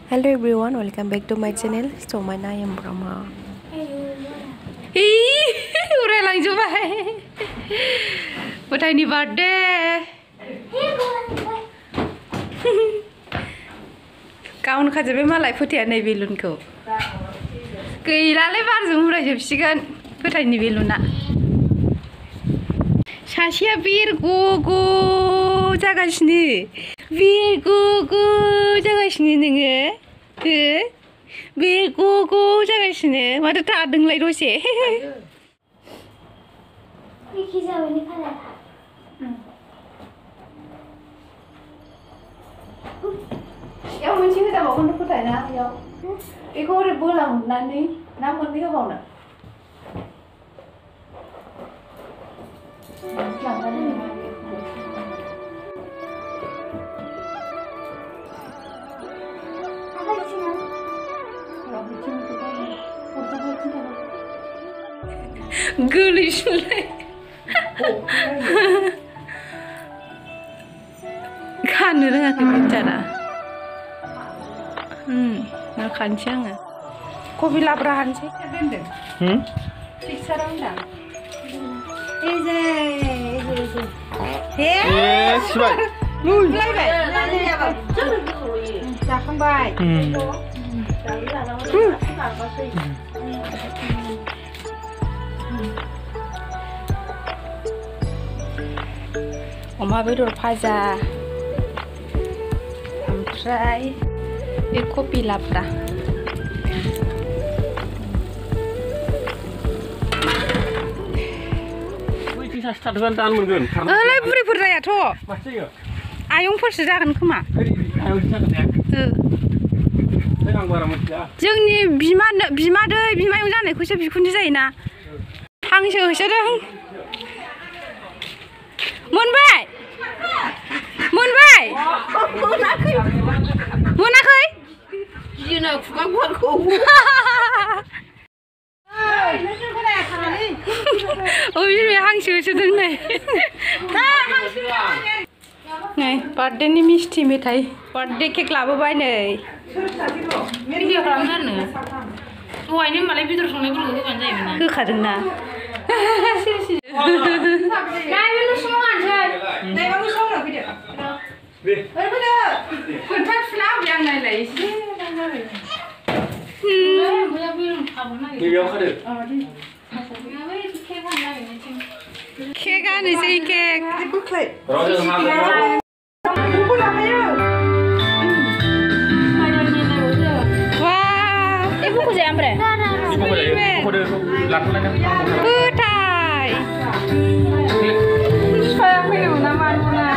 Hello everyone, welcome back to my channel Samaina M Brahma. Udah langsung baik. Buat ini birthday. Kawan kajabe malai fotoan naik belunku. Gila barjung udah jebsikan fotoan ini beluna. Sasia bir gugu jaga sini. Bir gugu jaga sini nenge. Bir gugu jaga sini. Mata tak denglai dose. Yang mungkin kita bawa untuk foto na, yang. Iko udah pulang nanti, namun dia bawa na. Gelis mulai. Kan orang akan bicara. Makan siang ah. Kopi labrahan sih. Siksa ronda. Eze. Siapa? Mulai baik. Jangan baik. Oma bedor faza. Omprai. Kopi labra. Lai बुरैफोर जायाथ'। आयंफोरसो जागोन खोमा। जोंनि बिमादै बिमायं जानायखौसो बिखुनजो जायोना। हांसो होसोदों। मोनबाय? मोनबाय? मोनाखै? गियोनो खुगा गुवारखौ। हांसो होसोदों नै। नै बार्थडेनि मिस्थि मेथाइ बार्थडे केक लाबोबाय नै। भिडिअ खालामथारनो। दहायनो होमबालाय बेदर संनायफोरखौ होबानो जायोमोन ना। होखादोंना। नाय बे न' सिङाव हानसै। नायबा न' सिङाव फैदो। ओरै फैदो। खोन्था फिला होबाय आं नायलाय एसे नायलाय। Kek anu sih kek. Wah, ibu ku jam berapa? Putai. Saya punya nama mana?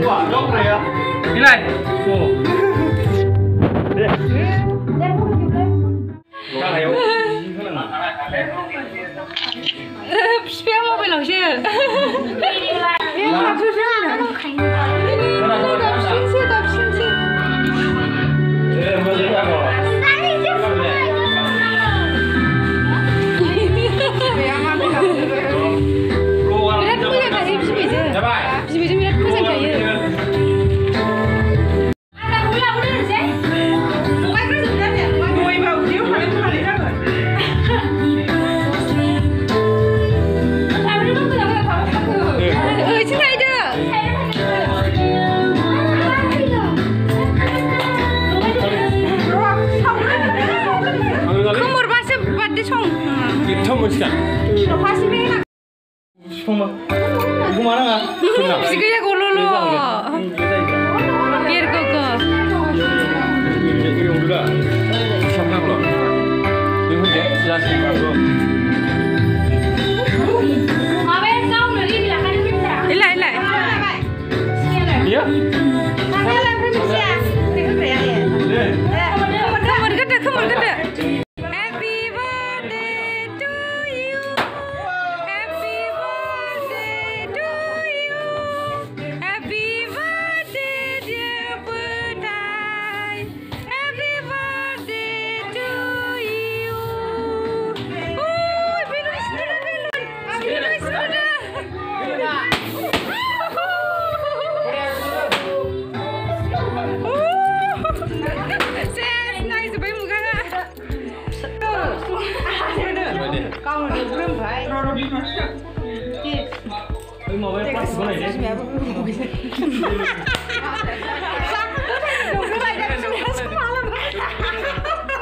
Wah, dong ya. Nilai. Speel mobil sih. Sikitnya kololo. Biar koko. Ilai. Iya. Kemur gede. Happy birthday to you. Happy birthday to you. Happy birthday dear Putai. Happy birthday to you. Belum sudah. माबाया प्लास्टिकखौ नायदो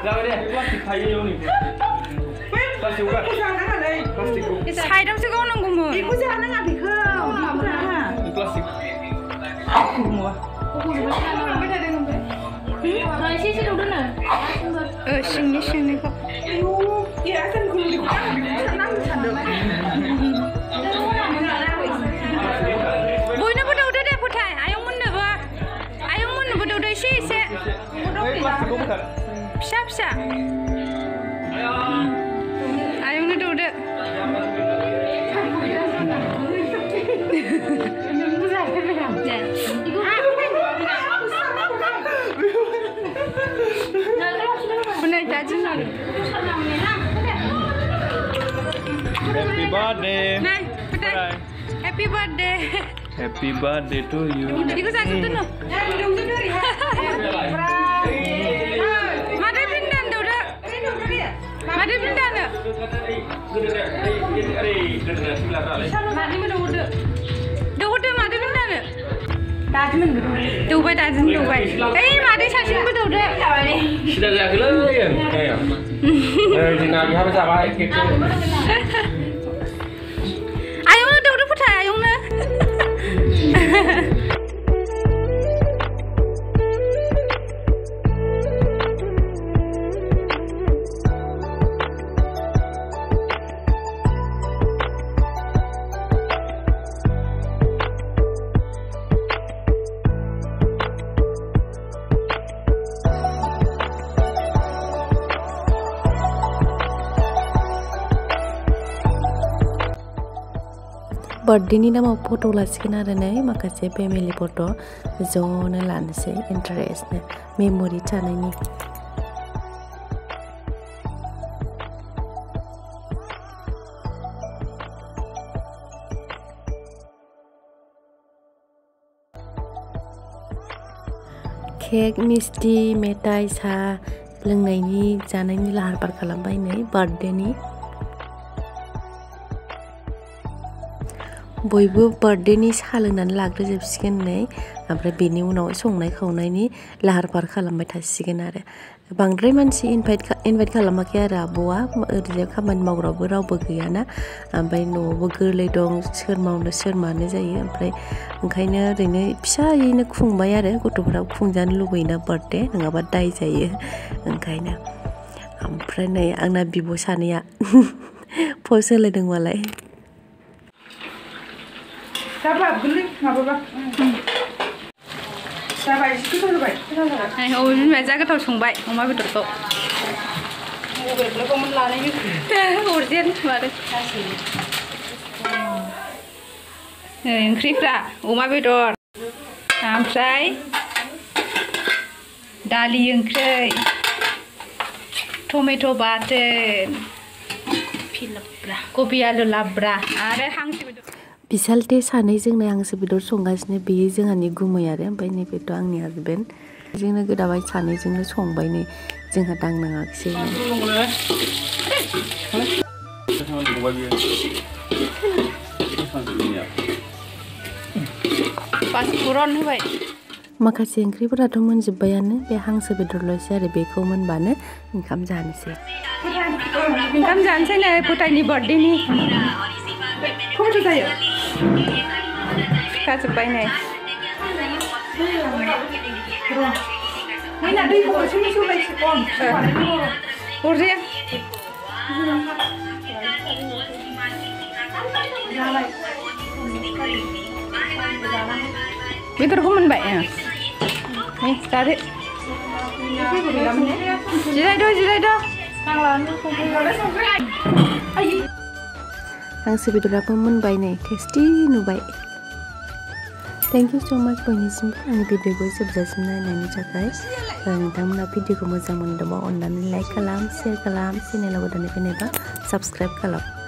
जाबाय दे प्लास्टिक थायो इयाव नै प्लास्टिकखौ प्लास्टिकखौ साइडआवसो गावनांगौमोन बेखौ जानाङा बेखौ प्लास्टिक एसे दौदोनो सिंनिखौ बयनोबो दौदो दे फोथाय आयंमोननोबो दौदो एसे फिसा फिसा आयंनो दौदो Happy birthday. Happy birthday. Happy birthday to you. Ini ko satu tuh. Mada pindan tuh dah. Mada pindan dah. Mada mana udah? Udah mada pindan dah. Dubai. Mada sasin betul dah. Sudah lagi lagi ya. Di nabi harus apa? Ayo udah putar ayo na. Birthday ni nama foto laskin ada nih, makasih family foto, zone lansai interest nih, memory channel ini. Cake, misti, metai, sa, loंनायनि जानायनि लाहार फाहार खालामबाय नै birthday ni. बयबो बर्थडेनि साहा लोंनानै लाग्रोजोबसिगोन नै ओमफ्राय बेनि उनाव संनाय खावनायनि लाहार फाहार खालामबाय थासिगोन आरो बांद्राय मानसि इनभाइट खालामाखै आरो आब'आ ओरैजाय खामानि मावग्राबो रावबो गैयाना ओमफ्राय न'आवबो गोरलै दं सोर मावनो सोर मानो जायो ओमफ्राय ओंखायनो ओरैनो फिसायैनो खुंबाय आरो गथ'फोराबो खुंजानो लुबैयोना बर्थडे नङाबा दाय जायो ओंखायनो ओमफ्राय नै आंना बिब' सानैया पस्ट होलायदों मालाय Dapat beli apa bang? Dapat itu tuh dapat. Oh ini macam kita sungbai, oma betul tu. Betul kau menelani ni. Urgen baru. Yang kripra, oma betul. Amsai, dali yang kray, tomato butter, kopi alu labra, ada hangsi betul. बिसालते सानैजोंनो हांसो बेदर संगासिनो बेयो जोंहानि गुमै आरो ओमफ्राय नैबेथ' आंनि हासबेन्ड जोंनो गोदाबाय सानैजोंनो संबाय नै जोंहा दांनाङाखिसै पासफुरन होबाय माखासे ओंख्रिफोराथ' मोनजोब्बायानो बे हांसो बेदरल'सै आरो बेखौ मोनबानो ओंखाम जानोसै नै फोथायनि बार्थडेनि Kok itu saya? Kasih banyak. Ini nanti kok sini sudah sikon. Urus. Betul komen baik ya. Nih tarik. Jirai do. Angsi bedurapu moनबाय नै tasty नुबाय Thank you so much boinisimbw आंनि भिडिअखौ जोबजासिम नायनायनि थाखाय नोंथांमोना भिडिअखौ मोजां मोनदोंबा अननानै लाइक खालाम शेयार खालाम चेनेलाव गोदानै फैनायबा साबस्क्राइब खालाम